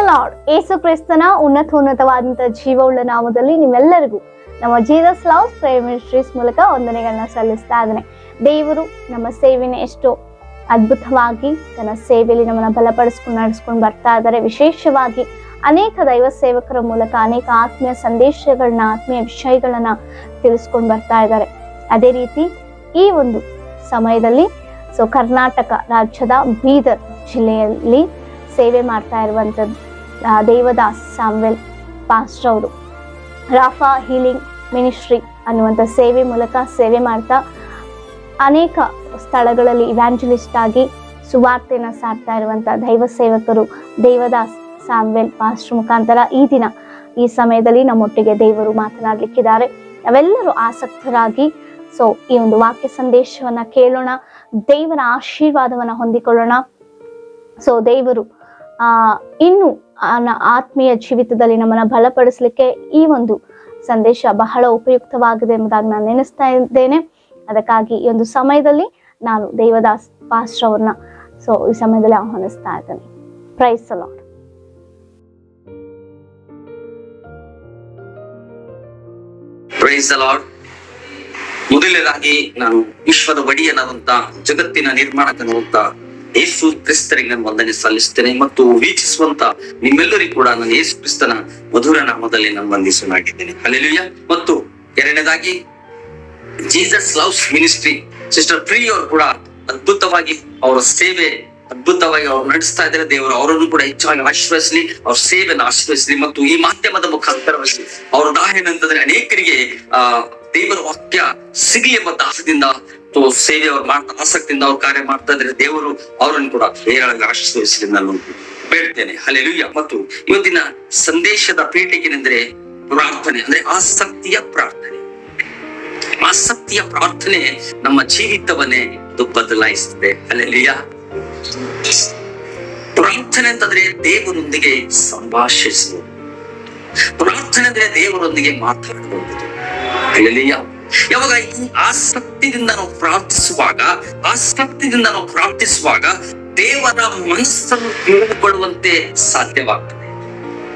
Lord. ಯೇಸು ಕ್ರಿಸ್ತನ ಉನ್ನತವಾದಂತಹ ಜೀವವುಳ್ಳ ನಾಮದಲ್ಲಿ ನಿಮ್ಮೆಲ್ಲರಿಗೂ ನಮ್ಮ ಜೀಸಸ್ ಲವ್ ಪ್ರೇಯರ್ ಮಿನಿಸ್ಟ್ರೀಸ್ ಮೂಲಕ ವಂದನೆಗಳನ್ನ ಸಲ್ಲಿಸ್ತಾ ಇದ್ದೇನೆ. ದೇವರು ನಮ್ಮ ಸೇವೆನ ಎಷ್ಟು ಅದ್ಭುತವಾಗಿ ತನ್ನ ಸೇವೆಯಲ್ಲಿ ನಮ್ಮನ್ನ ಬಲಪಡಿಸ್ಕೊಂಡು ನಡೆಸ್ಕೊಂಡು ಬರ್ತಾ ಇದ್ದಾರೆ. ವಿಶೇಷವಾಗಿ ಅನೇಕ ದೈವ ಸೇವಕರ ಮೂಲಕ ಅನೇಕ ಆತ್ಮೀಯ ಸಂದೇಶಗಳನ್ನ, ಆತ್ಮೀಯ ವಿಷಯಗಳನ್ನ ತಿಳಿಸ್ಕೊಂಡು ಬರ್ತಾ ಇದ್ದಾರೆ. ಅದೇ ರೀತಿ ಈ ಒಂದು ಸಮಯದಲ್ಲಿ ಕರ್ನಾಟಕ ರಾಜ್ಯದ ಬೀದರ್ ಜಿಲ್ಲೆಯಲ್ಲಿ ಸೇವೆ ಮಾಡ್ತಾ ಇರುವಂಥದ್ದು ದೇವದಾಸ್ ಸಾಮ್ವೆಲ್ ಪಾಸ್ಟರ್ ಅವರು ರಾಫಾ ಹೀಲಿಂಗ್ ಮಿನಿಸ್ಟ್ರಿ ಅನ್ನುವಂಥ ಸೇವೆ ಮೂಲಕ ಸೇವೆ ಮಾಡ್ತಾ ಅನೇಕ ಸ್ಥಳಗಳಲ್ಲಿ ಇವ್ಯಾಂಜಲಿಸ್ಟ್ ಆಗಿ ಸುವಾರ್ತೆಯನ್ನು ಸಾರ್ತಾ ಇರುವಂಥ ದೈವ ಸೇವಕರು ದೇವದಾಸ್ ಸಾಮ್ವೆಲ್ ಪಾಸ್ಟರ್ ಮುಖಾಂತರ ಈ ಸಮಯದಲ್ಲಿ ನಮ್ಮೊಟ್ಟಿಗೆ ದೇವರು ಮಾತನಾಡಲಿಕ್ಕಿದ್ದಾರೆ. ನಾವೆಲ್ಲರೂ ಆಸಕ್ತರಾಗಿ ಈ ಒಂದು ವಾಕ್ಯ ಸಂದೇಶವನ್ನ ಕೇಳೋಣ, ದೇವರ ಆಶೀರ್ವಾದವನ್ನ ಹೊಂದಿಕೊಳ್ಳೋಣ. ದೇವರು ಇನ್ನು ಆತ್ಮೀಯ ಜೀವಿತದಲ್ಲಿ ನಮ್ಮನ್ನ ಬಲಪಡಿಸಲಿಕ್ಕೆ ಈ ಒಂದು ಸಂದೇಶ ಬಹಳ ಉಪಯುಕ್ತವಾಗಿದೆ ಎಂಬುದಾಗಿ ನಾನು ನೆನೆಸ್ತಾ ಇದ್ದೇನೆ. ಅದಕ್ಕಾಗಿ ಈ ಒಂದು ಸಮಯದಲ್ಲಿ ನಾನು ದೇವದಾಸ್ ಪಾಸ್ಟರ್ ಅವ್ರನ್ನ ಈ ಸಮಯದಲ್ಲಿ ಆಹ್ವಾನಿಸ್ತಾ ಇದ್ದೇನೆ. Praise the Lord. Praise the Lord. ಮೊದಲನೇದಾಗಿ ನಾನು ವಿಶ್ವದ ಒಡೆಯನಾದಂತ ಜಗತ್ತಿನ ನಿರ್ಮಾಣಕನಾದಂತ ಯೇಸು ಕ್ರಿಸ್ತರಿಗೆ ವಂದನೆ ಸಲ್ಲಿಸ್ತೇನೆ ಮತ್ತು ವೀಕ್ಷಿಸುವಂತ ನಿಮ್ಮೆಲ್ಲರಿಗೂ ಕೂಡ ನಾನು ಯೇಸು ಕ್ರಿಸ್ತನ ಮಧುರ ನಾಮದಲ್ಲಿ ನಾನು ವಂದಿಸಲಾಗಿದ್ದೇನೆ. ಹಲ್ಲೆಲೂಯಾ. ಮತ್ತು ಎರಡನೇದಾಗಿ ಜೀಸಸ್ ಲವ್ಸ್ ಮಿನಿಸ್ಟ್ರಿ ಸಿಸ್ಟರ್ ಪ್ರೀ ಅವರು ಕೂಡ ಅದ್ಭುತವಾಗಿ ಅವರ ಸೇವೆ ಅದ್ಭುತವಾಗಿ ಅವ್ರು ನಡೆಸ್ತಾ ಇದ್ದಾರೆ. ದೇವರು ಅವರನ್ನು ಕೂಡ ಹೆಚ್ಚಾಗಿ ಆಶೀರ್ವದಿಸಲಿ, ಅವ್ರ ಸೇವೆಯನ್ನು ಆಶೀರ್ವದಿಸಲಿ ಮತ್ತು ಈ ಮಾಧ್ಯಮದ ಮುಖಾಂತರವಾಗಿ ಅವರ ದಾಹೇನಂತಂದ್ರೆ ಅನೇಕರಿಗೆ ದೇವರ ವಾಕ್ಯ ಸಿಗಲಿ ಎಂಬ ದಾಸದಿಂದ ಸೇವೆ ಅವ್ರು ಮಾಡ್ತಾ ಆಸಕ್ತಿಯಿಂದ ಅವ್ರು ಕಾರ್ಯ ಮಾಡ್ತಾ ಇದ್ರೆ ದೇವರು ಅವರನ್ನು ಕೂಡ ಹೇರಳವಾಗಿ ಆಶೀರ್ವದಿಸಲಿ ನಾನು ಬೇಡ್ತೇನೆ. ಹಲ್ಲೆಲೂಯಾ. ಮತ್ತು ಇವತ್ತಿನ ಸಂದೇಶದ ಪೀಠಿಕೆನೆಂದ್ರೆ ಪ್ರಾರ್ಥನೆ, ಅಂದ್ರೆ ಆಸಕ್ತಿಯ ಪ್ರಾರ್ಥನೆ. ಆಸಕ್ತಿಯ ಪ್ರಾರ್ಥನೆ ನಮ್ಮ ಜೀವಿತವನ್ನೇ ಅದು ಬದಲಾಯಿಸ್ತದೆ. ಹಲ್ಲೆಲೂಯಾ. ಪ್ರಾರ್ಥನೆ ಅಂತಂದ್ರೆ ದೇವರೊಂದಿಗೆ ಸಂಭಾಷಿಸುವುದು, ಪ್ರಾರ್ಥನೆ ಅಂದ್ರೆ ದೇವರೊಂದಿಗೆ ಮಾತಾಡುವುದು. ಹಲ್ಲೆಲೂಯಾ. ಯಾವಾಗ ಈ ಆಸಕ್ತಿಯಿಂದ ನಾವು ಪ್ರಾರ್ಥಿಸುವಾಗ ದೇವರ ಮನಸ್ಸನ್ನು ತಿಳಿದುಕೊಳ್ಳುವಂತೆ ಸಾಧ್ಯವಾಗ್ತದೆ.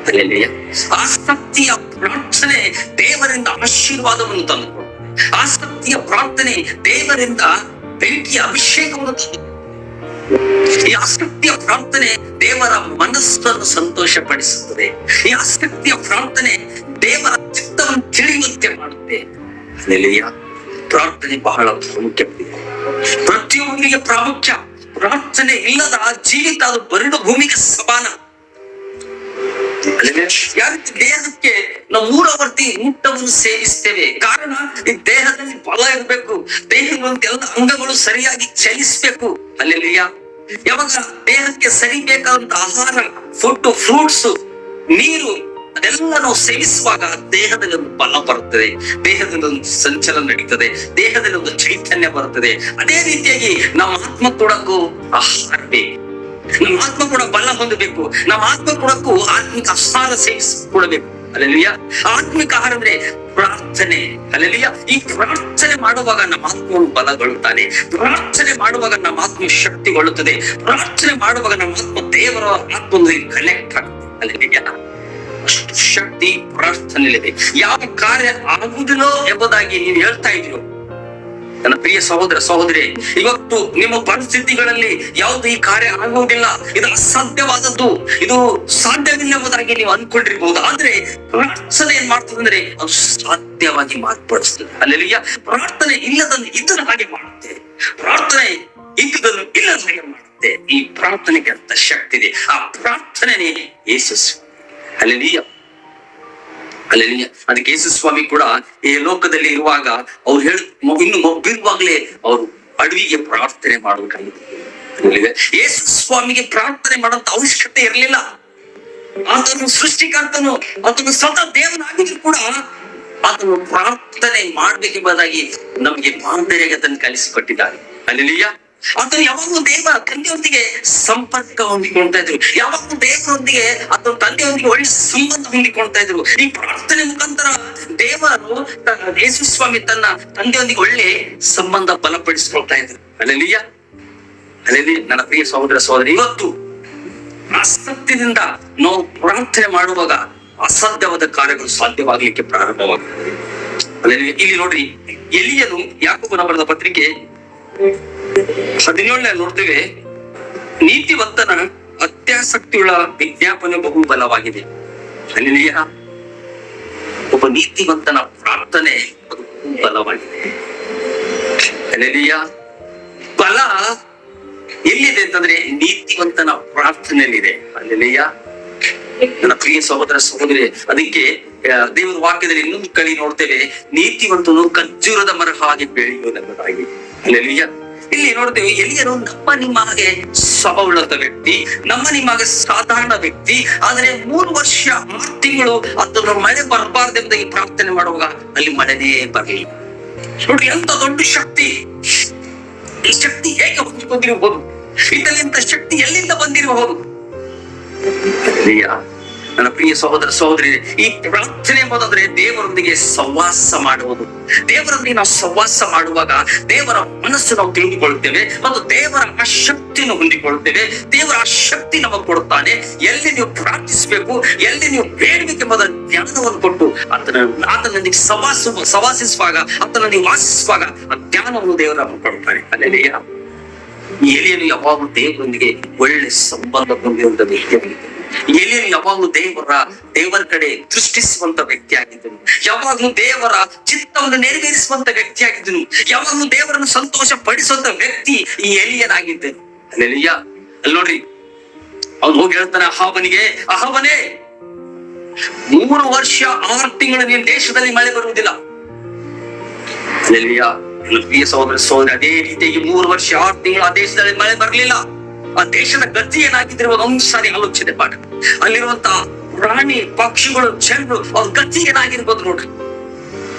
ಹಲ್ಲೆಲೂಯಾ. ಆಸಕ್ತಿಯ ಪ್ರಾರ್ಥನೆ ದೇವರಿಂದ ಆಶೀರ್ವಾದವನ್ನು ತಂದುಕೊಡುತ್ತದೆ. ಆಸಕ್ತಿಯ ಪ್ರಾರ್ಥನೆ ದೇವರಿಂದ ಬೆಂಕಿಯ ಅಭಿಷೇಕವನ್ನು ತಂದುಕೊಡುತ್ತದೆ. ಈ ಆಸಕ್ತಿಯ ಪ್ರಾರ್ಥನೆ ದೇವರ ಮನಸ್ಸನ್ನು ಸಂತೋಷಪಡಿಸುತ್ತದೆ. ಈ ಆಸಕ್ತಿಯ ಪ್ರಾರ್ಥನೆ ದೇವರ ಚಿತ್ತವನ್ನು ತಿಳಿಯುವಂತೆ ಮಾಡುತ್ತೆ. ಹಲ್ಲೆಲೂಯಾ. ಪ್ರಾರ್ಥನೆ ಬಹಳ ಪ್ರಾಮುಖ್ಯವಿದೆ, ಪ್ರತಿಯೊಬ್ಬರಿಗೆ ಪ್ರಾಮುಖ್ಯ. ಪ್ರಾರ್ಥನೆ ಇಲ್ಲದ ಜೀವಿತ ಅದು ಬರಿಡು ಭೂಮಿಗೆ ಸಮಾನ. ಯಾವ ರೀತಿ ದೇಹಕ್ಕೆ ನಾವು ಮೂರವರ್ತಿ ಊಟವನ್ನು ಸೇವಿಸ್ತೇವೆ, ಕಾರಣ ಈ ದೇಹದಲ್ಲಿ ಬಲ ಇರಬೇಕು, ದೇಹದ ಎಲ್ಲ ಅಂಗಗಳು ಸರಿಯಾಗಿ ಚಲಿಸ್ಬೇಕು. ಹಲ್ಲೆಲೂಯಾ. ಯಾವಾಗ ದೇಹಕ್ಕೆ ಸರಿ ಬೇಕಾದಂತ ಆಹಾರ, ಫುಡ್, ಫ್ರೂಟ್ಸ್, ನೀರು ಅದೆಲ್ಲ ನಾವು ಸೇವಿಸುವಾಗ ದೇಹದಲ್ಲಿ ಒಂದು ಬಲ ಬರುತ್ತದೆ, ದೇಹದಲ್ಲಿ ಒಂದು ಸಂಚಲನ ನಡೀತದೆ, ದೇಹದಲ್ಲಿ ಒಂದು ಚೈತನ್ಯ ಬರುತ್ತದೆ. ಅದೇ ರೀತಿಯಾಗಿ ನಮ್ಮ ಆತ್ಮ ಕೊಡಕ್ಕೂ ಆಹಾರ ಬೇಕು, ನಮ್ಮ ಆತ್ಮ ಕೂಡ ಬಲ ಹೊಂದಬೇಕು, ನಮ್ಮ ಆತ್ಮ ಕೊಡಕ್ಕೂ ಆತ್ಮಿಕ ಆಹಾರ ಸೇವಿಸಿಕೊಡಬೇಕು. ಹಲ್ಲೆಲೂಯಾ. ಆತ್ಮಿಕ ಆಹಾರ ಅಂದ್ರೆ ಪ್ರಾರ್ಥನೆ. ಹಲ್ಲೆಲೂಯಾ. ಈ ಪ್ರಾರ್ಥನೆ ಮಾಡುವಾಗ ನಮ್ಮ ಆತ್ಮವನ್ನು ಬಲಗೊಳ್ಳುತ್ತಾನೆ, ಪ್ರಾರ್ಥನೆ ಮಾಡುವಾಗ ನಮ್ಮ ಆತ್ಮ ಶಕ್ತಿಗೊಳ್ಳುತ್ತದೆ, ಪ್ರಾರ್ಥನೆ ಮಾಡುವಾಗ ನಮ್ಮ ಆತ್ಮ ದೇವರ ಆತ್ಮದೊಂದಿಗೆ ಕನೆಕ್ಟ್ ಆಗುತ್ತೆ. ಹಲ್ಲೆಲೂಯಾ. ಅಷ್ಟು ಶಕ್ತಿ ಪ್ರಾರ್ಥನೆಯಲ್ಲಿದೆ. ಯಾವ ಕಾರ್ಯ ಆಗುವುದಿಲ್ಲೋ ಎಂಬುದಾಗಿ ನೀವು ಹೇಳ್ತಾ ಇದ್ದೀರೋ ನನ್ನ ಪ್ರಿಯ ಸಹೋದರ ಸಹೋದರಿ, ಇವತ್ತು ನಿಮ್ಮ ಪರಿಸ್ಥಿತಿಗಳಲ್ಲಿ ಯಾವುದು ಈ ಕಾರ್ಯ ಆಗುವುದಿಲ್ಲ, ಇದು ಅಸಾಧ್ಯವಾದದ್ದು, ಇದು ಸಾಧ್ಯವಿಲ್ಲ ಎಂಬುದಾಗಿ ನೀವು ಅನ್ಕೊಂಡಿರ್ಬಹುದು. ಆದ್ರೆ ಪ್ರಾರ್ಥನೆ ಏನ್ ಮಾಡ್ತದೆ ಅಂದ್ರೆ ಅದು ಸಾಧ್ಯವಾಗಿ ಮಾರ್ಪಡಿಸ್ತದೆ. ಹಲ್ಲೆಲೂಯಾ. ಪ್ರಾರ್ಥನೆ ಇಲ್ಲದನ್ನು ಇದನ್ನು ಹಾಗೆ ಮಾಡುತ್ತೆ, ಪ್ರಾರ್ಥನೆ ಇಲ್ಲದನ್ನು ಇಲ್ಲದ ಹಾಗೆ ಮಾಡುತ್ತೆ. ಈ ಪ್ರಾರ್ಥನೆಗೆ ಅಂತ ಶಕ್ತಿ ಇದೆ. ಆ ಪ್ರಾರ್ಥನೆ ಯೇಸು. ಹಲ್ಲೆಲೂಯಾ. ಹಲ್ಲೆಲೂಯಾ. ಅದಕ್ಕೆ ಯೇಸು ಸ್ವಾಮಿ ಕೂಡ ಈ ಲೋಕದಲ್ಲಿ ಇರುವಾಗ ಅವ್ರು ಇನ್ನು ಮಬ್ಬಿರುವಾಗ್ಲೇ ಅವರು ಅಡವಿಗೆ ಪ್ರಾರ್ಥನೆ ಮಾಡಬೇಕಾಗಿತ್ತು. ಯೇಸು ಸ್ವಾಮಿಗೆ ಪ್ರಾರ್ಥನೆ ಮಾಡೋಂತ ಅವಶ್ಯಕತೆ ಇರಲಿಲ್ಲ. ಆತನು ಸೃಷ್ಟಿಕರ್ತನು, ಆತನು ಸ್ವತಃ ದೇವನಾಗಿದ್ರು ಕೂಡ ಆತನು ಪ್ರಾರ್ಥನೆ ಮಾಡ್ಬೇಕೆಂಬುದಾಗಿ ನಮಗೆ ಮಾದರಿಯಾಗಿ ಅದನ್ನು ಕಲಿಸಿಕೊಟ್ಟಿದ್ದಾರೆ. ಹಲ್ಲೆಲೂಯಾ. ಆತನು ಯಾವಾಗಲೂ ದೇವರ ತಂದೆಯೊಂದಿಗೆ ಸಂಪರ್ಕ ಹೊಂದಿಕೊಳ್ತಾ ಇದ್ರು, ಯಾವಾಗಲೂ ದೇವರೊಂದಿಗೆ ಅಥವಾ ತಂದೆಯೊಂದಿಗೆ ಒಳ್ಳೆ ಸಂಬಂಧ ಹೊಂದಿಕೊಳ್ತಾ ಇದ್ರು. ಈ ಪ್ರಾರ್ಥನೆ ಮುಖಾಂತರ ದೇವರು ಯೇಸು ಸ್ವಾಮಿ ತನ್ನ ತಂದೆಯೊಂದಿಗೆ ಒಳ್ಳೆ ಸಂಬಂಧ ಬಲಪಡಿಸಿಕೊಳ್ತಾ ಇದ್ರು. ಹಲ್ಲೆಲೂಯಾ. ಹಲ್ಲೆಲೂಯಾ. ನನ್ನ ಪ್ರಿಯ ಸಹೋದರ ಸಹೋದರಿ, ಇವತ್ತು ಆಸಕ್ತಿಯಿಂದ ನಾವು ಪ್ರಾರ್ಥನೆ ಮಾಡುವಾಗ ಅಸಾಧ್ಯವಾದ ಕಾರ್ಯಗಳು ಸಾಧ್ಯವಾಗ್ಲಿಕ್ಕೆ ಪ್ರಾರಂಭವಾಗ್ತದೆ. ಇಲ್ಲಿ ನೋಡ್ರಿ, ಎಲಿಯನು ಯಾಕೋಬನ ಬರೆದ ಪತ್ರಿಕೆ 17 ನೋಡ್ತೇವೆ, ನೀತಿವಂತನ ಅತ್ಯಾಸಕ್ತಿಯುಳ್ಳ ವಿಜ್ಞಾಪನೆ ಬಹು ಬಲವಾಗಿದೆ. ಅಲ್ಲಿಯ ಒಬ್ಬ ನೀತಿವಂತನ ಪ್ರಾರ್ಥನೆ ಬಹು ಬಲವಾಗಿದೆ. ಅಲ್ಲಿಯ ಬಲ ಎಲ್ಲಿದೆ ಅಂತಂದ್ರೆ ನೀತಿವಂತನ ಪ್ರಾರ್ಥನೆಯಲ್ಲಿದೆ. ಅಲ್ಲಿಯ ನನ್ನ ಪ್ರಿಯ ಸಹೋದರ ಸಹೋದರಿ, ಅದಕ್ಕೆ ದೇವರ ವಾಕ್ಯದಲ್ಲಿ ಇನ್ನೊಂದು ಕಳಿ ನೋಡ್ತೇವೆ, ನೀತಿವಂತನು ಖರ್ಜೂರದ ಮರ ಹಾಗೆ ಬೆಳೆಯುವುದಾಗಿ. ಅಲ್ಲಿಯ ಇಲ್ಲಿ ನೋಡ್ತೇವೆ, ಎಲಿಯನು ನಮ್ಮ ನಿಮಗೆ ಸ್ವಭಾವವುಳ್ಳ ವ್ಯಕ್ತಿ, ನಮ್ಮ ನಿಮಗೆ ಸಾಧಾರಣ ವ್ಯಕ್ತಿ. ಆದ್ರೆ 3 ವರ್ಷ 6 ತಿಂಗಳು ಅದನ್ನು ಮಳೆ ಬರಬಾರ್ದೆಂಬುದಾಗಿ ಪ್ರಾರ್ಥನೆ ಮಾಡುವಾಗ ಅಲ್ಲಿ ಮಳೆನೇ ಬರಲಿಲ್ಲ. ನೋಡ್ರಿ, ಎಂತ ದೊಡ್ಡ ಶಕ್ತಿ! ಈ ಶಕ್ತಿ ಹೇಗೆ ಹೊಂದಿಕೊಂಡಿರಬಹುದು? ಇದರಿಂದ ಶಕ್ತಿ ಎಲ್ಲಿಂದ ಬಂದಿರಬಹುದು? ನನ್ನ ಪ್ರಿಯ ಸಹೋದರ ಸಹೋದರಿ, ಈ ಪ್ರಾರ್ಥನೆ ಎಂಬುದಾದ್ರೆ ದೇವರೊಂದಿಗೆ ಸಹವಾಸ ಮಾಡುವುದು. ದೇವರೊಂದಿಗೆ ನಾವು ಸಹವಾಸ ಮಾಡುವಾಗ ದೇವರ ಮನಸ್ಸು ನಾವು ತಿಳಿದುಕೊಳ್ತೇವೆ ಮತ್ತು ದೇವರ ಆ ಶಕ್ತಿಯನ್ನು ಹೊಂದಿಕೊಳ್ತೇವೆ. ದೇವರ ಆ ಶಕ್ತಿ ನಮಗೆ ಕೊಡುತ್ತಾನೆ. ಎಲ್ಲಿ ನೀವು ಪ್ರಾರ್ಥಿಸಬೇಕು, ಎಲ್ಲಿ ನೀವು ಬೇಡಬೇಕೆಂಬುದ ಜ್ಞಾನವನ್ನು ಕೊಟ್ಟು ಆತನೊಂದಿಗೆ ಸವಾಸಿಸುವಾಗ, ಆತನ ನೀವು ವಾಸಿಸುವಾಗ ಆ ಜ್ಞಾನವನ್ನು ದೇವರ ಕೊಡುತ್ತಾನೆ. ಅಲ್ಲೇ ಎಲಿಯನು ಯಾವಾಗಲೂ ದೇವರೊಂದಿಗೆ ಒಳ್ಳೆ ಸಂಬಂಧ ಹೊಂದಿರುವಂತ ವ್ಯಕ್ತಿಯಾಗಿದ್ದನು. ಎಲಿಯನು ಯಾವಾಗಲೂ ದೇವರ ಕಡೆ ದೃಷ್ಟಿಸುವಂತ ವ್ಯಕ್ತಿ ಆಗಿದ್ದನು. ಯಾವಾಗಲೂ ದೇವರ ಚಿತ್ತವನ್ನು ನೆರವೇರಿಸುವಂತ ವ್ಯಕ್ತಿ ಆಗಿದ್ದನು. ಯಾವಾಗಲೂ ದೇವರನ್ನು ಸಂತೋಷ ಪಡಿಸುವಂತ ವ್ಯಕ್ತಿ ಈ ಎಲಿಯನಾಗಿದ್ದನು. ಅಲ್ಲೆಲಿಯ ಅಲ್ಲಿ ನೋಡ್ರಿ, ಅವನು ಹೋಗಿ ಹೇಳ್ತಾನೆ ಅಹಾಬನಿಗೆ, ಅಹಾಬನೇ 3 ವರ್ಷ 6 ತಿಂಗಳು ನಿನ್ನ ದೇಶದಲ್ಲಿ ಮಳೆ ಬರುವುದಿಲ್ಲ. ಅಲ್ಲೆಲಿಯ ಪ್ರಿಯ ಸಹೋದರ ಸಹೋದರಿ, ಅದೇ ರೀತಿಯಾಗಿ 3 ವರ್ಷ 6 ತಿಂಗಳು ಆ ದೇಶದಲ್ಲಿ ಮಳೆ ಬರಲಿಲ್ಲ. ಆ ದೇಶದ ಗತಿ ಏನಾಗಿದ್ದಿರುವ ಒಂದು ಸಾರಿ ಆಲೋಚನೆ ಮಾಡಿ. ಅಲ್ಲಿರುವಂತಹ ಪ್ರಾಣಿ ಪಕ್ಷಿಗಳು ಜನರು ಅವ್ರ ಗತಿ ಏನಾಗಿರ್ಬೋದು ನೋಡ್ರಿ.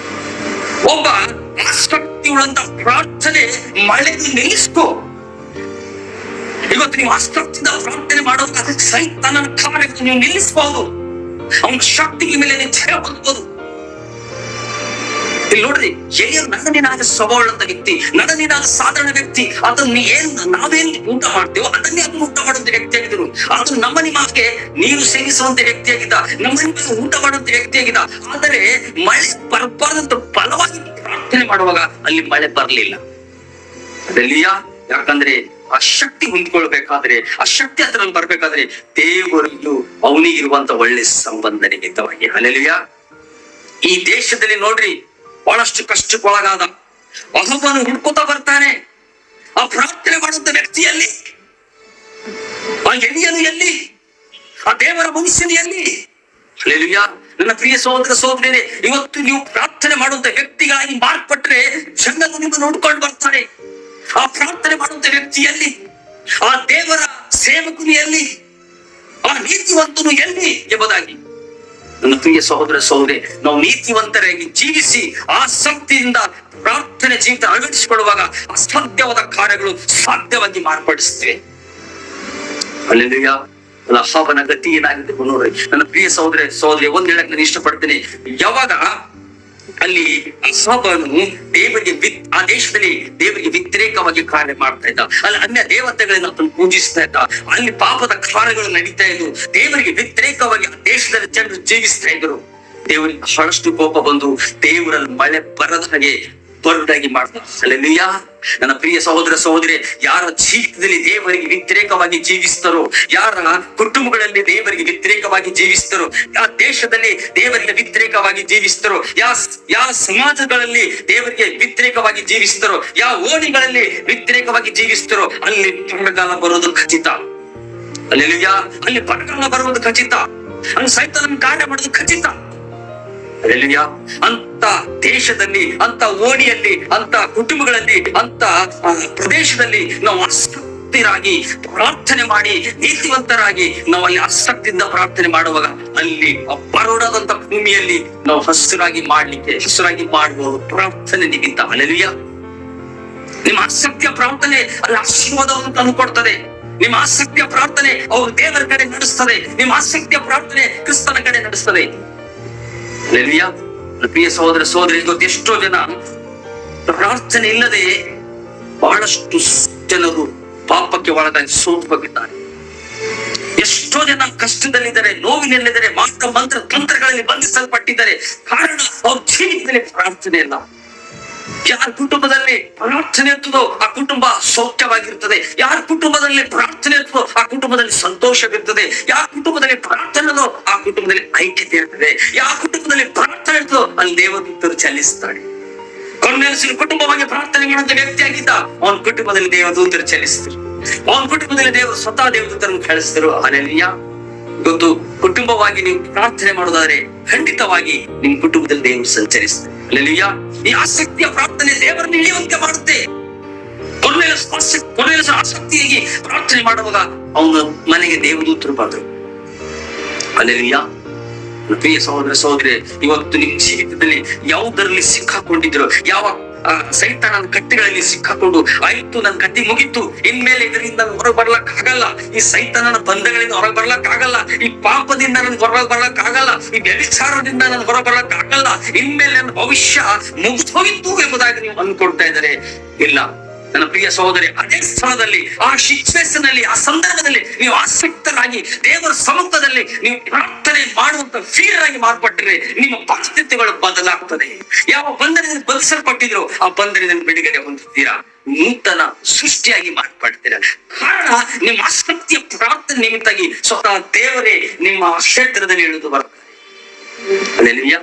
ಒಬ್ಬ ಆಸಕ್ತಿ ಉಳ್ಳಂತ ಪ್ರಾರ್ಥನೆ ಮಳೆ ನಿಲ್ಲಿಸ್ಕೋ. ಇವತ್ತು ನೀವು ಆಸಕ್ತಿಯಿಂದ ಪ್ರಾರ್ಥನೆ ಮಾಡುವಾಗ ಸೈತಾನನ ಕಾರ್ಯವನ್ನು ನೀವು ನಿಲ್ಲಿಸಬಹುದು. ಅವನ ಶಕ್ತಿಯ ಮೇಲೆ ನೀವು ಜಯ ಹೊಂದಬಹುದು. ಇಲ್ಲಿ ನೋಡ್ರಿ, ಎಲಿಯನು ನನ್ನನೇನಾದ ಸ್ವಭಾವದ ವ್ಯಕ್ತಿ, ನನ್ನನೇನಾದ ಸಾಧಾರಣ ವ್ಯಕ್ತಿ. ಅದನ್ನು ನಾವೇನ್ ಊಟ ಮಾಡ್ತೇವೋ ಅದನ್ನೇ ಅದನ್ನು ಊಟ ಮಾಡುವಂತ ವ್ಯಕ್ತಿ ಆಗಿದ್ರು. ಅದು ನಮ್ಮ ನಿಮಗೆ ನೀರು ಸೇವಿಸುವಂತ ವ್ಯಕ್ತಿಯಾಗಿದ್ದ, ನಮ್ಮ ನಿಮಗೆ ಊಟ ಮಾಡುವಂತ ವ್ಯಕ್ತಿಯಾಗಿದ್ದ. ಆದರೆ ಮಳೆ ಬರಬಾರ್ದಂತ ಬಲವಾಗಿ ಪ್ರಾರ್ಥನೆ ಮಾಡುವಾಗ ಅಲ್ಲಿ ಮಳೆ ಬರಲಿಲ್ಲ. ಅದೆಲ್ಲಿಯ ಯಾಕಂದ್ರೆ ಆ ಶಕ್ತಿ ಹೊಂದ್ಕೊಳ್ಬೇಕಾದ್ರೆ, ಆ ಶಕ್ತಿ ಅದರಲ್ಲಿ ಬರ್ಬೇಕಾದ್ರೆ ದೇವರಿಗೂ ಅವನಿಗಿರುವಂತ ಒಳ್ಳೆ ಸಂಬಂಧ ನಿಮಿತ್ತವಾಗಿ. ಅಲ್ಲೆಲಿಯ ಈ ದೇಶದಲ್ಲಿ ನೋಡ್ರಿ, ಬಹಳಷ್ಟು ಕಷ್ಟಕ್ಕೊಳಗಾದ ಅಹಾಬನು ಹುಡ್ಕೋತಾ ಬರ್ತಾನೆ. ಆ ಪ್ರಾರ್ಥನೆ ಮಾಡುವಂತ ವ್ಯಕ್ತಿಯಲ್ಲಿ, ಆ ಎಲಿಯನು ಎಲ್ಲಿ, ಆ ದೇವರ ಮನುಷ್ಯನು ಎಲ್ಲಿ? ಅಲ್ಲೆಲಿಯ ನನ್ನ ಪ್ರಿಯ ಸಹೋದರ ಸಹೋದರಿಯರೇ, ಇವತ್ತು ನೀವು ಪ್ರಾರ್ಥನೆ ಮಾಡುವಂತ ವ್ಯಕ್ತಿಗಳಾಗಿ ಮಾರ್ಪಟ್ರೆ ಜನರು ನಿಮ್ಮನ್ನು ನೋಡ್ಕೊಂಡು ಬರ್ತಾರೆ. ಆ ಪ್ರಾರ್ಥನೆ ಮಾಡುವಂತ ವ್ಯಕ್ತಿಯಲ್ಲಿ, ಆ ದೇವರ ಸೇವಕನು ಎಲ್ಲಿ, ಆ ನೀತಿವಂತನು ಎಲ್ಲಿ ಎಂಬುದಾಗಿ. ನನ್ನ ಪ್ರಿಯ ಸಹೋದರ ಸಹೋದರಿ, ನಾವು ನೀತಿವಂತರಾಗಿ ಜೀವಿಸಿ ಆಸಕ್ತಿಯಿಂದ ಪ್ರಾರ್ಥನೆ ಜೀವಿತ ಅಳವಡಿಸಿಕೊಳ್ಳುವಾಗ ಅಸಾಧ್ಯವಾದ ಕಾರ್ಯಗಳು ಸಾಧ್ಯವಾಗಿ ಮಾರ್ಪಡಿಸ್ತೇವೆ. ಅಲ್ಲೆಲ್ಲೂಯ್ಯ. ಅಹಾಬನ ಗತಿ ಏನಾಗಿದೆ ನೋಡ್ರಿ. ನನ್ನ ಪ್ರಿಯ ಸಹೋದರ ಸಹೋದರಿ, ಒಂದ್ ಹೇಳಕ್ ನಾನು ಇಷ್ಟಪಡ್ತೇನೆ. ಯಾವಾಗ ಅಲ್ಲಿ ಅಹಾಬನು ದೇವರಿಗೆ ಆ ದೇಶದಲ್ಲಿ ದೇವರಿಗೆ ವ್ಯತಿರೇಕವಾಗಿ ಕಾರ್ಯ ಮಾಡ್ತಾ ಇದ್ದ, ಅಲ್ಲಿ ಅನ್ಯ ದೇವತೆಗಳನ್ನ ಪೂಜಿಸ್ತಾ ಇದ್ದ, ಅಲ್ಲಿ ಪಾಪದ ಕಾರ್ಯಗಳು ನಡೀತಾ ಇದ್ವು, ದೇವರಿಗೆ ವ್ಯತಿರೇಕವಾಗಿ ಆ ದೇಶದಲ್ಲಿ ಜನರು ಜೀವಿಸ್ತಾ ಇದ್ರು. ದೇವರಿಗೆ ಬಹಳಷ್ಟು ಕೋಪ ಬಂದು ದೇವರಲ್ಲಿ ಮಳೆ ಬರದ ಹಾಗೆ ಬರುದಾಗಿ ಮಾಡ್ತಾರೆ. ಅಲ್ಲೆಲ್ಲೂಯ್ಯ. ನನ್ನ ಪ್ರಿಯ ಸಹೋದರ ಸಹೋದರಿ, ಯಾರ ಜೀವಿತದಲ್ಲಿ ದೇವರಿಗೆ ವ್ಯತಿರೇಕವಾಗಿ ಜೀವಿಸ್ತಾರೋ, ಯಾರ ಕುಟುಂಬಗಳಲ್ಲಿ ದೇವರಿಗೆ ವ್ಯತಿರೇಕವಾಗಿ ಜೀವಿಸ್ತಾರೋ, ಯಾವ ದೇಶದಲ್ಲಿ ದೇವರಿಗೆ ವ್ಯತಿರೇಕವಾಗಿ ಜೀವಿಸ್ತಾರೋ, ಯಾವ ಸಮಾಜಗಳಲ್ಲಿ ದೇವರಿಗೆ ವ್ಯತಿರೇಕವಾಗಿ ಜೀವಿಸ್ತಾರೋ, ಯಾವ ಓಣಿಗಳಲ್ಲಿ ವ್ಯತಿರೇಕವಾಗಿ ಜೀವಿಸ್ತಾರೋ ಅಲ್ಲಿ ಬರಗಾಲ ಬರೋದು ಖಚಿತ. ಅಲ್ಲೆಲ್ಲೂಯ್ಯ. ಅಲ್ಲಿ ಬರಗಾಲ ಬರುವುದು ಖಚಿತ. ಅಲ್ಲಿ ಸೈತಾನನ ಕಾರ್ಯ ಮಾಡೋದು ಖಚಿತ. ಅಲ್ಲೆಲ್ಲೂಯ್ಯ. ಅಂತ ದೇಶದಲ್ಲಿ, ಅಂತ ಓಣಿಯಲ್ಲಿ, ಅಂತ ಕುಟುಂಬಗಳಲ್ಲಿ, ಅಂತ ಪ್ರದೇಶದಲ್ಲಿ ನಾವು ಆಸಕ್ತರಾಗಿ ಪ್ರಾರ್ಥನೆ ಮಾಡಿ ನೀತಿವಂತರಾಗಿ ನಾವು ಅಲ್ಲಿ ಆಸಕ್ತಿಯಿಂದ ಪ್ರಾರ್ಥನೆ ಮಾಡುವಾಗ ಅಲ್ಲಿ ಬರೋಡಾದಂತ ಭೂಮಿಯಲ್ಲಿ ನಾವು ಹಸುರಾಗಿ ಮಾಡಬಹುದು ಪ್ರಾರ್ಥನೆ ನಿಮಿತ್ತ. ಅಲ್ಲೆಲ್ಲೂಯ್ಯ. ನಿಮ್ಮ ಆಸಕ್ತಿಯ ಪ್ರಾರ್ಥನೆ ಅಲ್ಲಿ ಆಶೀರ್ವಾದವನ್ನು ತಂದುಕೊಡ್ತದೆ. ನಿಮ್ಮ ಆಸಕ್ತಿಯ ಪ್ರಾರ್ಥನೆ ಅವರು ದೇವರ ಕಡೆ ನಡೆಸ್ತದೆ. ನಿಮ್ಮ ಆಸಕ್ತಿಯ ಪ್ರಾರ್ಥನೆ ಕ್ರಿಸ್ತನ ಕಡೆ ನಡೆಸ್ತದೆ. ಅಲ್ಲೆಲ್ಲೂಯ್ಯ. ಪ್ರಿಯ ಸಹೋದರ ಸಹೋದರಿ, ಇವತ್ತು ಎಷ್ಟೋ ಜನ ಪ್ರಾರ್ಥನೆ ಇಲ್ಲದೆ ಬಹಳಷ್ಟು ಜನರು ಪಾಪಕ್ಕೆ ಒಳಗಾಗಿ ಸೋತು ಹೋಗಿದ್ದಾರೆ. ಎಷ್ಟೋ ಜನ ಕಷ್ಟದಲ್ಲಿದ್ದಾರೆ, ನೋವಿನಲ್ಲಿದ್ದಾರೆ, ಮಾತ್ರ ಮಂತ್ರ ತಂತ್ರಗಳಲ್ಲಿ ಬಂಧಿಸಲ್ಪಟ್ಟಿದ್ದಾರೆ. ಕಾರಣ ಅವ್ರ ಜೀವಿತದಲ್ಲಿ ಪ್ರಾರ್ಥನೆ ಇಲ್ಲ. ಯಾರ ಕುಟುಂಬದಲ್ಲಿ ಪ್ರಾರ್ಥನೆ ಇರ್ತದೋ ಆ ಕುಟುಂಬ ಸೌಖ್ಯವಾಗಿರ್ತದೆ. ಯಾರ ಕುಟುಂಬದಲ್ಲಿ ಪ್ರಾರ್ಥನೆ ಇರ್ತದೋ ಆ ಕುಟುಂಬದಲ್ಲಿ ಸಂತೋಷವಿರ್ತದೆ. ಯಾರ ಕುಟುಂಬದಲ್ಲಿ ಪ್ರಾರ್ಥನೆ ಇರ್ತದೋ ಆ ಕುಟುಂಬದಲ್ಲಿ ಐಕ್ಯತೆ ಇರ್ತದೆ. ಯಾವ ಕುಟುಂಬದಲ್ಲಿ ಪ್ರಾರ್ಥನೆ ಇರ್ತದೋ ಅಲ್ಲಿ ದೇವದೂತರು ಚಲಿಸ್ತಾರೆ. ಕೊರ್ನೇಲಿಯನ ಕುಟುಂಬವಾಗಿ ಪ್ರಾರ್ಥನೆ ಮಾಡುವಂತ ವ್ಯಕ್ತಿ ಆಗಿದ್ದ, ಅವನ ಕುಟುಂಬದಲ್ಲಿ ದೇವದೂತರು ಚಲಿಸಿದ್ರು. ಅವನ ಕುಟುಂಬದಲ್ಲಿ ದೇವರು ಸ್ವತಃ ದೇವದೂತರನ್ನು ಕಳಿಸಿದ್ರು. ಹಲ್ಲೆಲೂಯಾ. ಇವತ್ತು ಕುಟುಂಬವಾಗಿ ನೀವು ಪ್ರಾರ್ಥನೆ ಮಾಡೋದಾದ್ರೆ ಖಂಡಿತವಾಗಿ ನಿಮ್ ಕುಟುಂಬದಲ್ಲಿ ದೇವರು ಸಂಚರಿಸ್ತಾರೆ. ಹಲ್ಲೆಲೂಯಾ. ಈ ಆಸಕ್ತಿಯ ಪ್ರಾರ್ಥನೆ ದೇವರನ್ನು ಇಳಿಯುವಂತೆ ಮಾಡುತ್ತೆ. ಕೊರ್ನೇಲಿಯನ ಆಸಕ್ತಿಯಾಗಿ ಪ್ರಾರ್ಥನೆ ಮಾಡುವಾಗ ಅವನ ಮನೆಗೆ ದೇವದೂತರು ಬಂದರು. ಹಲ್ಲೆಲೂಯಾ. ಪ್ರಿಯ ಸಹೋದರ ಸಹೋದರಿ, ಇವತ್ತು ನಿಮ್ ಜೀವಿತದಲ್ಲಿ ಯಾವುದರಲ್ಲಿ ಸಿಕ್ಕಾಕೊಂಡಿದ್ರು, ಯಾವ ಸೈತಾನನ ಕಟ್ಟಿಗಳಲ್ಲಿ ಸಿಕ್ಕಾಕೊಂಡು ಆಯ್ತು ನನ್ನ ಕಟ್ಟಿ ಮುಗಿತು, ಇನ್ಮೇಲೆ ಇದರಿಂದ ಹೊರಗೆ ಬರ್ಲಕ್ ಆಗಲ್ಲ, ಈ ಸೈತಾನನ ಬಂಧಗಳಿಂದ ಹೊರಗೆ ಬರ್ಲಕ್ ಆಗಲ್ಲ, ಈ ಪಾಪದಿಂದ ನನ್ಗೆ ಹೊರಗೆ ಬರ್ಲಕ್ ಆಗಲ್ಲ, ಈ ವ್ಯಭಿಚಾರದಿಂದ ನನ್ಗೆ ಹೊರಗೆ ಬರ್ಲಕ್ ಆಗಲ್ಲ, ಇನ್ಮೇಲೆ ನನ್ನ ಭವಿಷ್ಯ ಮುಗಿದು ಹೋಗಿತ್ತು ಎಂಬುದಾಗಿ ನೀವು ಅಂದ್ಕೊಳ್ತಾ ಇದ್ದಾರೆ. ಇಲ್ಲ ನನ್ನ ಪ್ರಿಯ ಸಹೋದರಿ, ಅದೇ ಸ್ಥಳದಲ್ಲಿ, ಆ ಸಿಚುವೇಶನ್ ಅಲ್ಲಿ, ಆ ಸಂದರ್ಭದಲ್ಲಿ ನೀವು ಆಸಕ್ತರಾಗಿ ದೇವರ ಸಮ್ಮುಖದಲ್ಲಿ ನೀವು ಪ್ರಾರ್ಥನೆ ಮಾಡುವಂತ ಫೀರ್ ಆಗಿ ಮಾರ್ಪಟ್ಟರೆ ನಿಮ್ಮ ಪರಿಸ್ಥಿತಿಗಳು ಬದಲಾಗ್ತದೆ. ಯಾವ ಬಂಧನದಿಂದ ಬಂಧಿಸಲ್ಪಟ್ಟಿದ್ರು ಆ ಬಂಧನದಿಂದ ಬಿಡುಗಡೆ ಹೊಂದುತ್ತೀರಾ, ನೂತನ ಸೃಷ್ಟಿಯಾಗಿ ಮಾರ್ಪಡ್ತೀರಾ. ಕಾರಣ ನಿಮ್ಮ ಆಸಕ್ತಿಯ ಪ್ರಾರ್ಥನೆ ನಿಮಿತ್ತಾಗಿ ಸ್ವತಃ ದೇವರೇ ನಿಮ್ಮ ಕ್ಷೇತ್ರದಲ್ಲಿ ಇಳಿದು ಬರ್ತಾರೆ. ಹಲ್ಲೆಲೂಯಾ.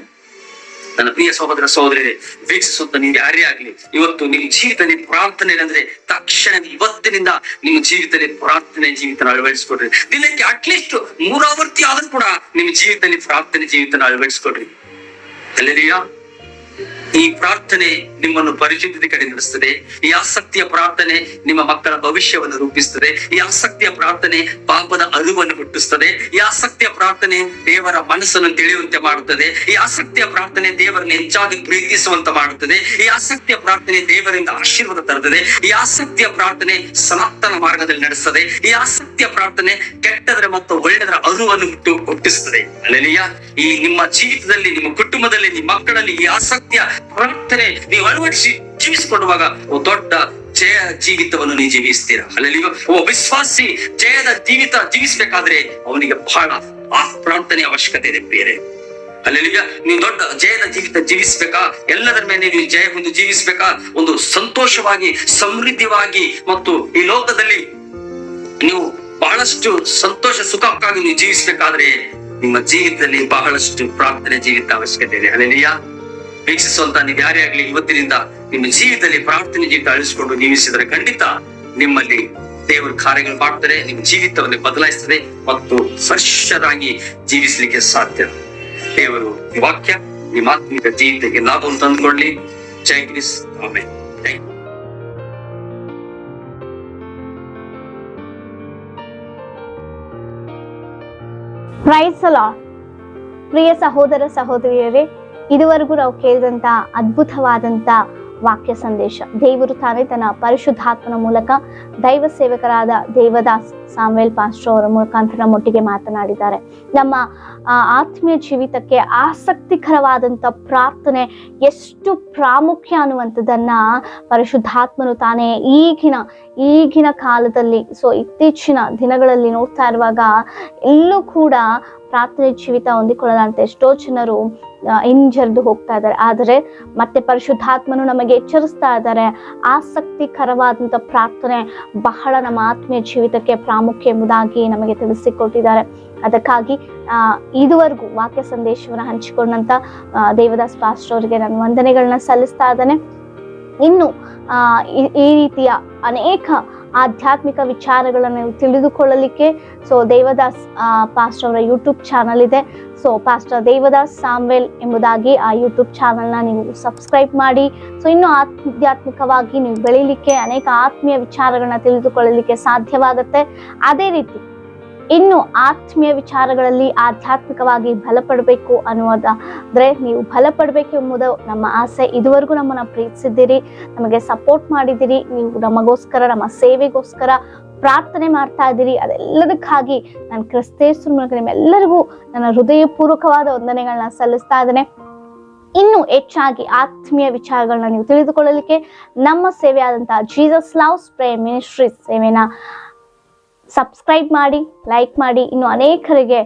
ನನ್ನ ಪ್ರಿಯ ಸಹೋದರ ಸಹೋದರರೇ, ವೀಕ್ಷಿಸುತ್ತ ನೀವು ಯಾರೇ ಆಗ್ಲಿ, ಇವತ್ತು ನಿಮ್ ಜೀವಿತದಲ್ಲಿ ಪ್ರಾರ್ಥನೆ ಅಂದ್ರೆ ತಕ್ಷಣ ಇವತ್ತಿನಿಂದ ನಿಮ್ಮ ಜೀವಿತದಲ್ಲಿ ಪ್ರಾರ್ಥನೆ ಜೀವಿತನ ಅಳವಡಿಸ್ಕೊಡ್ರಿ. ದಿನಕ್ಕೆ ಅಟ್ಲೀಸ್ಟ್ 3 ಆವರ್ತಿ ಆದ್ರೂ ಕೂಡ ನಿಮ್ಮ ಜೀವಿತದಲ್ಲಿ ಪ್ರಾರ್ಥನೆ ಜೀವಿತನ ಅಳವಡಿಸ್ಕೊಡ್ರಿ. ಹಲ್ಲೆಲೂಯಾ. ಈ ಪ್ರಾರ್ಥನೆ ನಿಮ್ಮನ್ನು ಪರಿಶುದ್ಧತೆ ಕಡೆ ನಡೆಸ್ತದೆ. ಈ ಆಸಕ್ತಿಯ ಪ್ರಾರ್ಥನೆ ನಿಮ್ಮ ಮಕ್ಕಳ ಭವಿಷ್ಯವನ್ನು ರೂಪಿಸ್ತದೆ. ಈ ಆಸಕ್ತಿಯ ಪ್ರಾರ್ಥನೆ ಪಾಪದ ಅರಿವನ್ನು ಹುಟ್ಟಿಸ್ತದೆ. ಈ ಆಸಕ್ತಿಯ ಪ್ರಾರ್ಥನೆ ದೇವರ ಮನಸ್ಸನ್ನು ತಿಳಿಯುವಂತೆ ಮಾಡುತ್ತದೆ. ಈ ಆಸಕ್ತಿಯ ಪ್ರಾರ್ಥನೆ ದೇವರನ್ನು ಹೆಚ್ಚಾಗಿ ಪ್ರೀತಿಸುವಂತ ಮಾಡುತ್ತದೆ. ಈ ಆಸಕ್ತಿಯ ಪ್ರಾರ್ಥನೆ ದೇವರಿಂದ ಆಶೀರ್ವಾದ ತರುತ್ತದೆ. ಈ ಆಸಕ್ತಿಯ ಪ್ರಾರ್ಥನೆ ಸನಾತನ ಮಾರ್ಗದಲ್ಲಿ ನಡೆಸ್ತದೆ. ಈ ಆಸಕ್ತಿಯ ಪ್ರಾರ್ಥನೆ ಕೆಟ್ಟದರ ಮತ್ತು ಒಳ್ಳೆದರ ಅರಿವನ್ನು ಹುಟ್ಟಿಸ್ತದೆ. ಹಲ್ಲೆಲೂಯಾ. ಈ ನಿಮ್ಮ ಜೀವಿತದಲ್ಲಿ, ನಿಮ್ಮ ಕುಟುಂಬದಲ್ಲಿ, ನಿಮ್ಮ ಮಕ್ಕಳಲ್ಲಿ ಈ ಆಸಕ್ತಿಯ ಪ್ರಾರ್ಥನೆ ನೀವು ಅಳವಡಿಸಿ ಜೀವಿಸಿಕೊಳ್ಳುವಾಗ ದೊಡ್ಡ ಜಯ ಜೀವಿತವನ್ನು ನೀವು ಜೀವಿಸ್ತೀರಾ. ಹಲ್ಲೆಲೂಯಾ. ವಿಶ್ವಾಸಿ ಜಯದ ಜೀವಿತ ಜೀವಿಸಬೇಕಾದ್ರೆ ಅವನಿಗೆ ಬಹಳ ಆ ಪ್ರಾರ್ಥನೆ ಅವಶ್ಯಕತೆ ಇದೆ ಬೇರೆ. ಹಲ್ಲೆಲೂಯಾ. ನೀವು ದೊಡ್ಡ ಜಯದ ಜೀವಿತ ಜೀವಿಸ್ಬೇಕಾ, ಎಲ್ಲದರ ಮೇಲೆ ನೀವು ಜಯ ಹೊಂದಿ ಜೀವಿಸ್ಬೇಕಾ, ಒಂದು ಸಂತೋಷವಾಗಿ ಸಮೃದ್ಧಿವಾಗಿ ಮತ್ತು ಈ ಲೋಕದಲ್ಲಿ ನೀವು ಬಹಳಷ್ಟು ಸಂತೋಷ ಸುಖಕ್ಕಾಗಿ ನೀವು ಜೀವಿಸ್ಬೇಕಾದ್ರೆ ನಿಮ್ಮ ಜೀವಿತದಲ್ಲಿ ಬಹಳಷ್ಟು ಪ್ರಾರ್ಥನೆ ಜೀವಿತ ಅವಶ್ಯಕತೆ ಇದೆ. ಹಲ್ಲೆಲೂಯಾ. ವೀಕ್ಷಿಸುವಂತ ನೀವು ಯಾರೇ ಆಗ್ಲಿ, ಇವತ್ತಿನಿಂದ ನಿಮ್ಮ ಜೀವಿತದಲ್ಲಿ ಪ್ರಾರ್ಥನೆ ಜೀವಿತ ಅಳಿಸಿಕೊಂಡು ಜೀವಿಸಿದರೆ ಖಂಡಿತ ನಿಮ್ಮಲ್ಲಿ ದೇವರ ಕಾರ್ಯಗಳು ಮಾಡ್ತಾರೆ, ನಿಮ್ಮ ಜೀವಿತವನ್ನು ಬದಲಾಯಿಸ್ತದೆ ಮತ್ತು ಫ್ರೆಶರಾಗಿ ಜೀವಿಸಲಿಕ್ಕೆ ಸಾಧ್ಯ. ದೇವರು ಈ ವಾಕ್ಯ ನಿಮ್ಮ ಆತ್ಮಿಕ ಜೀವಿತಕ್ಕೆ ಲಾಭವನ್ನು ತಂದುಕೊಳ್ಳಿ. ಜೈ Christ. Amen. Thank you. Praise the Lord. ಪ್ರಿಯ ಸಹೋದರ ಸಹೋದರಿಯರೇ, ಇದುವರೆಗೂ ನಾವು ಕೇಳಿದಂತ ಅದ್ಭುತವಾದಂತ ವಾಕ್ಯ ಸಂದೇಶ ದೇವರು ತಾನೇ ತನ್ನ ಪರಿಶುದ್ಧಾತ್ಮನ ಮೂಲಕ ದೈವ ಸೇವಕರಾದ ದೇವದಾಸ್ ಸಾಮ್ವೇಲ್ ಪಾಸ್ಟರ್ ಅವರ ಮುಖಾಂತರ ನಮ್ಮೊಟ್ಟಿಗೆ ಮಾತನಾಡಿದ್ದಾರೆ. ನಮ್ಮ ಆತ್ಮೀಯ ಜೀವಿತಕ್ಕೆ ಆಸಕ್ತಿಕರವಾದಂತ ಪ್ರಾರ್ಥನೆ ಎಷ್ಟು ಪ್ರಾಮುಖ್ಯ ಅನ್ನುವಂಥದ್ದನ್ನ ಪರಿಶುದ್ಧಾತ್ಮನು ತಾನೇ ಈಗಿನ ಕಾಲದಲ್ಲಿ, ಇತ್ತೀಚಿನ ದಿನಗಳಲ್ಲಿ ನೋಡ್ತಾ ಇರುವಾಗ ಎಲ್ಲೂ ಕೂಡ ಪ್ರಾರ್ಥನೆ ಜೀವಿತ ಹೊಂದಿಕೊಳ್ಳಲಾರಂತೆ ಎಷ್ಟೋ ಜನರು ಹಿಂಜರಿದು ಹೋಗ್ತಾ ಇದ್ದಾರೆ. ಆದರೆ ಮತ್ತೆ ಪರಿಶುದ್ಧಾತ್ಮನು ನಮಗೆ ಎಚ್ಚರಿಸ್ತಾ ಇದ್ದಾರೆ, ಆಸಕ್ತಿಕರವಾದಂತ ಪ್ರಾರ್ಥನೆ ಬಹಳ ನಮ್ಮ ಆತ್ಮೀಯ ಜೀವಿತಕ್ಕೆ ಪ್ರಾಮುಖ್ಯ ಎಂಬುದಾಗಿ ನಮಗೆ ತಿಳಿಸಿಕೊಟ್ಟಿದ್ದಾರೆ. ಅದಕ್ಕಾಗಿ ಇದುವರೆಗೂ ವಾಕ್ಯ ಸಂದೇಶವನ್ನು ಹಂಚಿಕೊಂಡಂತ ದೇವದಾಸ್ ಪಾಸ್ಟರ್ ಅವರಿಗೆ ನಾನು ವಂದನೆಗಳನ್ನ ಸಲ್ಲಿಸ್ತಾ ಇದ್ದೇನೆ. ಇನ್ನು ಈ ರೀತಿಯ ಅನೇಕ ಆಧ್ಯಾತ್ಮಿಕ ವಿಚಾರಗಳನ್ನು ತಿಳಿದುಕೊಳ್ಳಲಿಕ್ಕೆ ದೇವದಾಸ್ ಪಾಸ್ಟರ್ ಅವರ ಯೂಟ್ಯೂಬ್ ಚಾನಲ್ ಇದೆ. ಪಾಸ್ಟರ್ ದೇವದಾಸ್ ಸಾಮ್ವೇಲ್ ಎಂಬುದಾಗಿ ಆ ಯೂಟ್ಯೂಬ್ ಚಾನಲ್ನ ನೀವು ಸಬ್ಸ್ಕ್ರೈಬ್ ಮಾಡಿ. ಇನ್ನು ಆಧ್ಯಾತ್ಮಿಕವಾಗಿ ನೀವು ಬೆಳೀಲಿಕ್ಕೆ, ಅನೇಕ ಆತ್ಮೀಯ ವಿಚಾರಗಳನ್ನ ತಿಳಿದುಕೊಳ್ಳಲಿಕ್ಕೆ ಸಾಧ್ಯವಾಗುತ್ತೆ. ಅದೇ ರೀತಿ ಇನ್ನು ಆತ್ಮೀಯ ವಿಚಾರಗಳಲ್ಲಿ ಆಧ್ಯಾತ್ಮಿಕವಾಗಿ ಬಲಪಡಬೇಕು ಅನ್ನುವುದಾದ್ರೆ ನೀವು ಬಲಪಡಬೇಕು ಎಂಬುದು ನಮ್ಮ ಆಸೆ. ಇದುವರೆಗೂ ನಮ್ಮನ್ನ ಪ್ರೀತಿಸಿದ್ದೀರಿ, ನಮಗೆ ಸಪೋರ್ಟ್ ಮಾಡಿದ್ದೀರಿ, ನೀವು ನಮಗೋಸ್ಕರ, ನಮ್ಮ ಸೇವೆಗೋಸ್ಕರ ಪ್ರಾರ್ಥನೆ ಮಾಡ್ತಾ ಇದ್ದೀರಿ. ಅದೆಲ್ಲದಕ್ಕಾಗಿ ನಾನು ಕ್ರಿಸ್ತೇಸುವಿನ ಮೂಲಕ ನಿಮ್ಮೆಲ್ಲರಿಗೂ ನನ್ನ ಹೃದಯಪೂರ್ವಕವಾದ ವಂದನೆಗಳನ್ನ ಸಲ್ಲಿಸ್ತಾ ಇದ್ದೇನೆ. ಇನ್ನು ಹೆಚ್ಚಾಗಿ ಆತ್ಮೀಯ ವಿಚಾರಗಳನ್ನ ನೀವು ತಿಳಿದುಕೊಳ್ಳಲಿಕ್ಕೆ ನಮ್ಮ ಸೇವೆಯಾದಂತಹ ಜೀಸಸ್ ಲವ್ಸ್ ಪ್ರೇಯರ್ ಮಿನಿಸ್ಟ್ರೀಸ್ ಸೇವೆನ ಸಬ್ಸ್ಕ್ರೈಬ್ ಮಾಡಿ, ಲೈಕ್ ಮಾಡಿ, ಇನ್ನು ಅನೇಕರಿಗೆ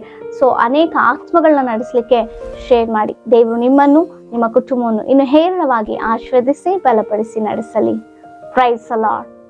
ಅನೇಕ ಆತ್ಮಗಳನ್ನ ನಡೆಸಲಿಕ್ಕೆ ಶೇರ್ ಮಾಡಿ. ದೇವರು ನಿಮ್ಮನ್ನು, ನಿಮ್ಮ ಕುಟುಂಬವನ್ನು ಇನ್ನು ಹೇರಳವಾಗಿ ಆಶೀರ್ವದಿಸಿ ಬಲಪಡಿಸಿ ನಡೆಸಲಿ. Praise the lord.